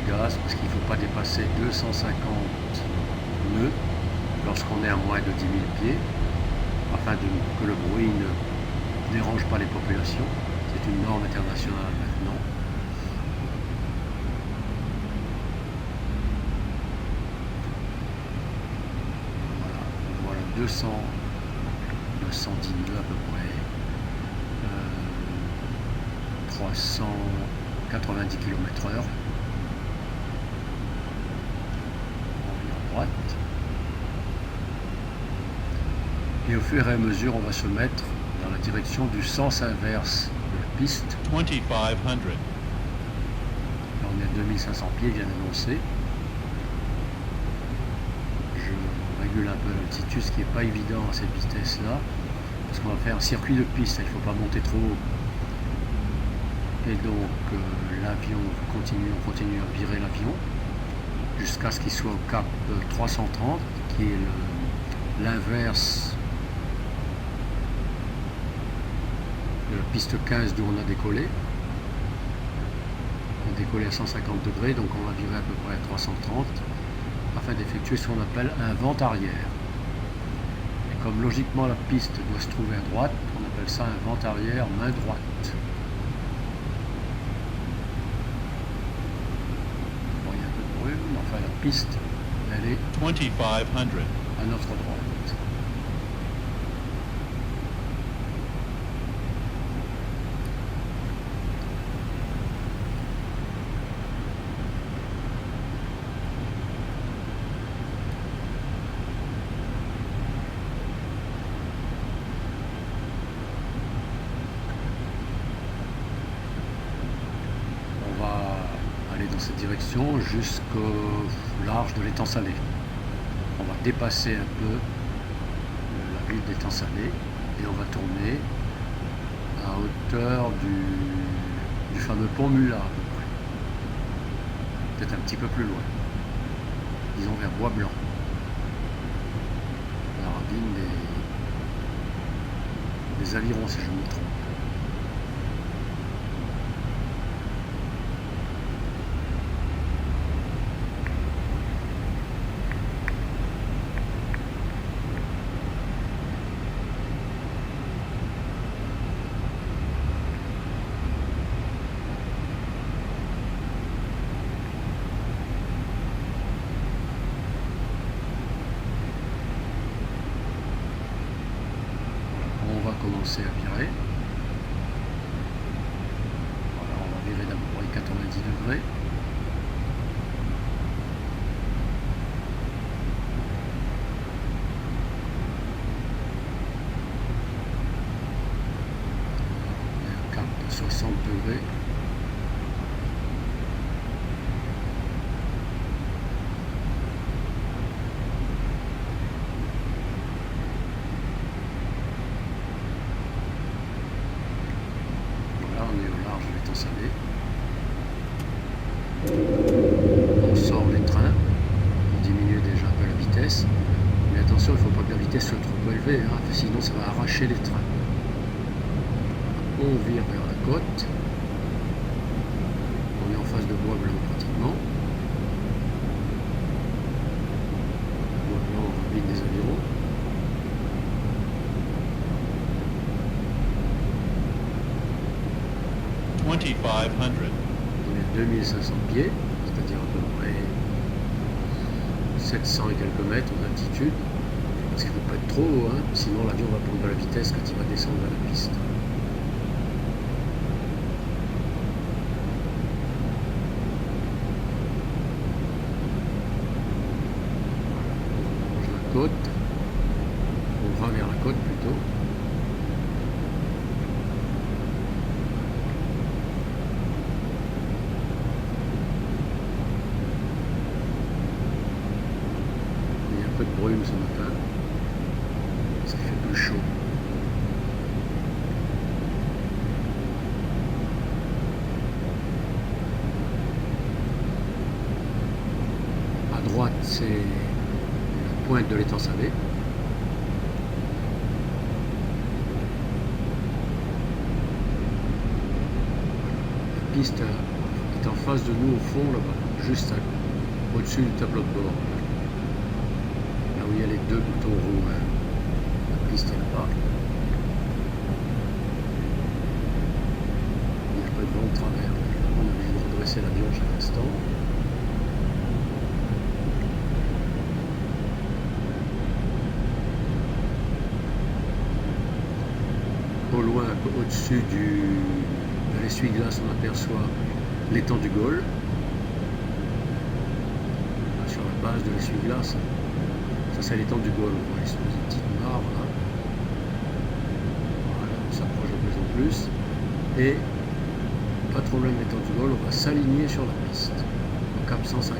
gaz parce qu'il ne faut pas dépasser 250 nœuds lorsqu'on est à moins de 10 000 pieds afin que le bruit ne dérange pas les populations. C'est une norme internationale maintenant. Voilà 210 nœuds à peu près. 390 km/h. On revient à droite. Et au fur et à mesure, on va se mettre dans la direction du sens inverse de la piste. 2500. Là, on est à 2500 pieds, bien annoncé. Je régule un peu l'altitude, ce qui n'est pas évident à cette vitesse-là, parce qu'on va faire un circuit de piste, il ne faut pas monter trop haut. Et donc l'avion on continue à virer l'avion jusqu'à ce qu'il soit au cap 330, qui est l'inverse de la piste 15 d'où on a décollé. On a décollé à 150 degrés, donc on va virer à peu près à 330 afin d'effectuer ce qu'on appelle un vent arrière. Et comme logiquement la piste doit se trouver à droite, on appelle ça un vent arrière main droite. Enfin, la piste, elle est 2500. à notre droite. On va aller dans cette direction jusqu'au large de l'étang Salé. On va dépasser un peu la ville d'étang Salé et on va tourner à hauteur du fameux pont Mulat à peu près. Peut-être un petit peu plus loin. Disons vers Bois-Blanc. La ravine des Avirons si je ne me trompe. Commencer à virer. Voilà, on va virer d'à peu près 90 degrés. On est à cap de 60 degrés. On sort les trains, on diminue déjà un peu la vitesse, mais attention, il ne faut pas que la vitesse soit trop élevée, hein, sinon ça va arracher les trains. On vire vers la côte, on est en face de Bois-Blanc pratiquement. Bois-Blanc, ravine des Avirons. On est à 2500 pieds, c'est-à-dire à peu près 700 et quelques mètres d'altitude. Parce qu'il ne faut pas être trop haut, hein, sinon l'avion va prendre de la vitesse quand il va descendre à la piste. On longe la côte, on va vers la côte plutôt. De brume ce matin, parce qu'il fait plus chaud. À droite, c'est la pointe de l'étang Salé. La piste est en face de nous au fond là-bas. juste au-dessus du tableau de bord. Là où il y a les deux boutons rouges. La piste est là-bas. Il n'y a pas de vent de travers. On est obligé de redresser l'avion chaque instant. Au loin, au-dessus de l'essuie-glace, on aperçoit l'étang du Gaulle. Sur la base de l'essuie-glace, ça c'est l'étang du Gaulle. On voit les petites barres là. Voilà, on s'approche de plus en plus. Et pas de problème, l'étang du Gaulle, on va s'aligner sur la piste. Au cap 150.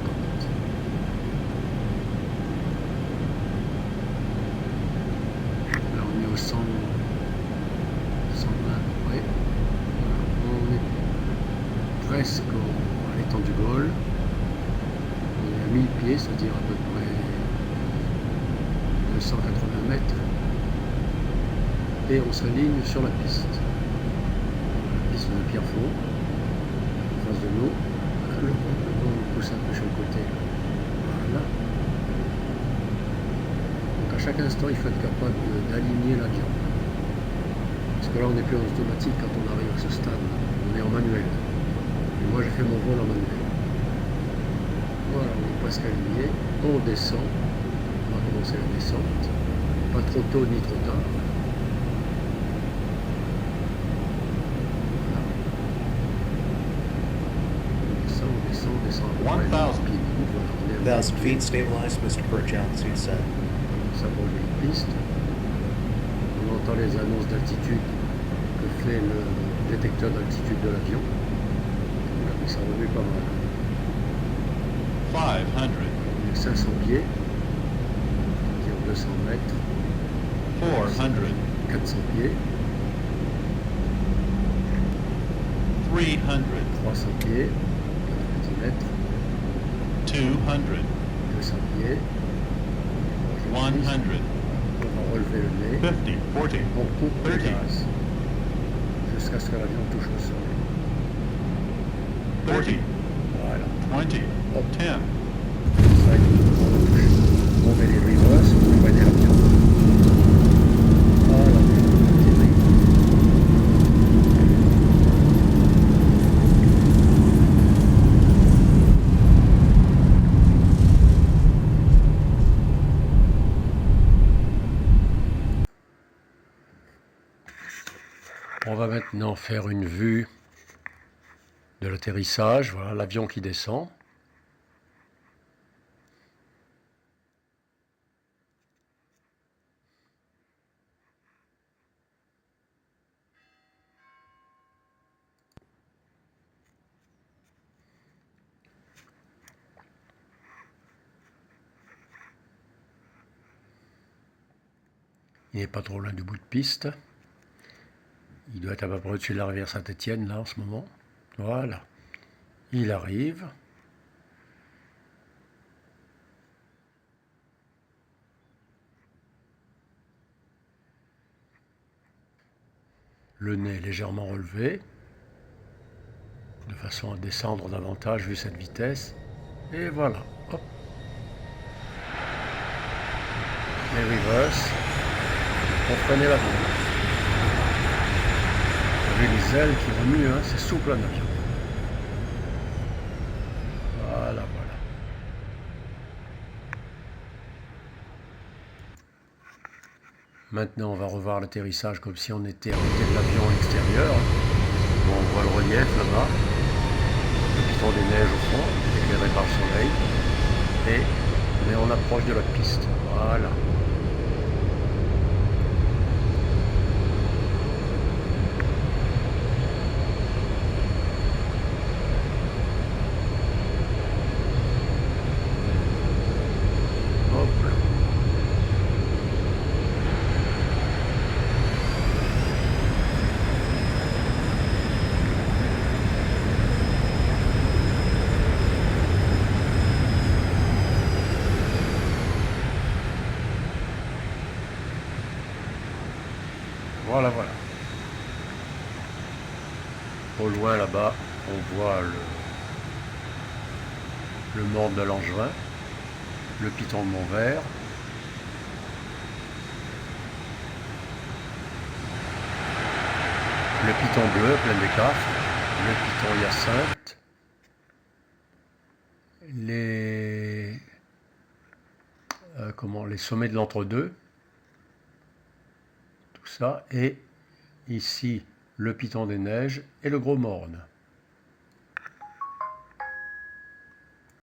Là on est au 100. 120, ouais. On est presque à l'étang du Gaulle. On est à 1000 pieds, c'est-à-dire à peu près 280 mètres. Et on s'aligne sur la piste. La piste de Pierrefonds, en face de nous. Le vent nous pousse un peu sur le côté. Voilà. Donc à chaque instant, il faut être capable d'aligner l'avion. Parce que là, on n'est plus en automatique quand on arrive à ce stade. On est en manuel. Et moi, j'ai fait mon vol en manuel. Voilà, on est presque aligné. On descend. On va commencer la descente. Pas trop tôt ni trop tard. Voilà. On descend. 1,000 feet stabilized, Mr. Burchell, seat set. Ça brûle une piste. On entend les annonces d'altitude que fait le détecteur d'altitude de l'avion. Ça remue pas mal. 500, On est 500 pieds, c'est-à-dire 200 mètres, 400, 400 pieds, 300, 300 pieds, 90 mètres, 200, 200 pieds, 100, on va relever le nez, 50, 40, on coupe le 30, gaz jusqu'à ce que l'avion touche le sol. 30, Voilà. 20, 10. Ça y est, on touche. On met les reverse pour freiner l'avion. Voilà, terrible. On va maintenant faire une vue de l'atterrissage. Voilà l'avion qui descend. Il n'est pas trop loin du bout de piste. Il doit être à peu près au-dessus de la rivière Saint-Étienne, là, en ce moment. Voilà. Il arrive. Le nez est légèrement relevé, de façon à descendre davantage vu cette vitesse. Et voilà. Hop. Les reverse. On prenait l'avion. Vous avez les ailes qui remuent, hein, c'est souple un avion. Voilà. Maintenant, on va revoir l'atterrissage comme si on était à côté de l'avion à l'extérieur. Bon, on voit le relief là-bas. Le piton des neiges au fond, éclairé par le soleil. Mais on approche de la piste. Voilà. Voilà. Au loin là-bas, on voit le Morne de Langevin, le Piton de Montvert, le Piton bleu, plein des Cafres, le Piton Hyacinthe, les sommets de l'entre-deux, tout ça, et ici le Piton des Neiges et le Gros Morne.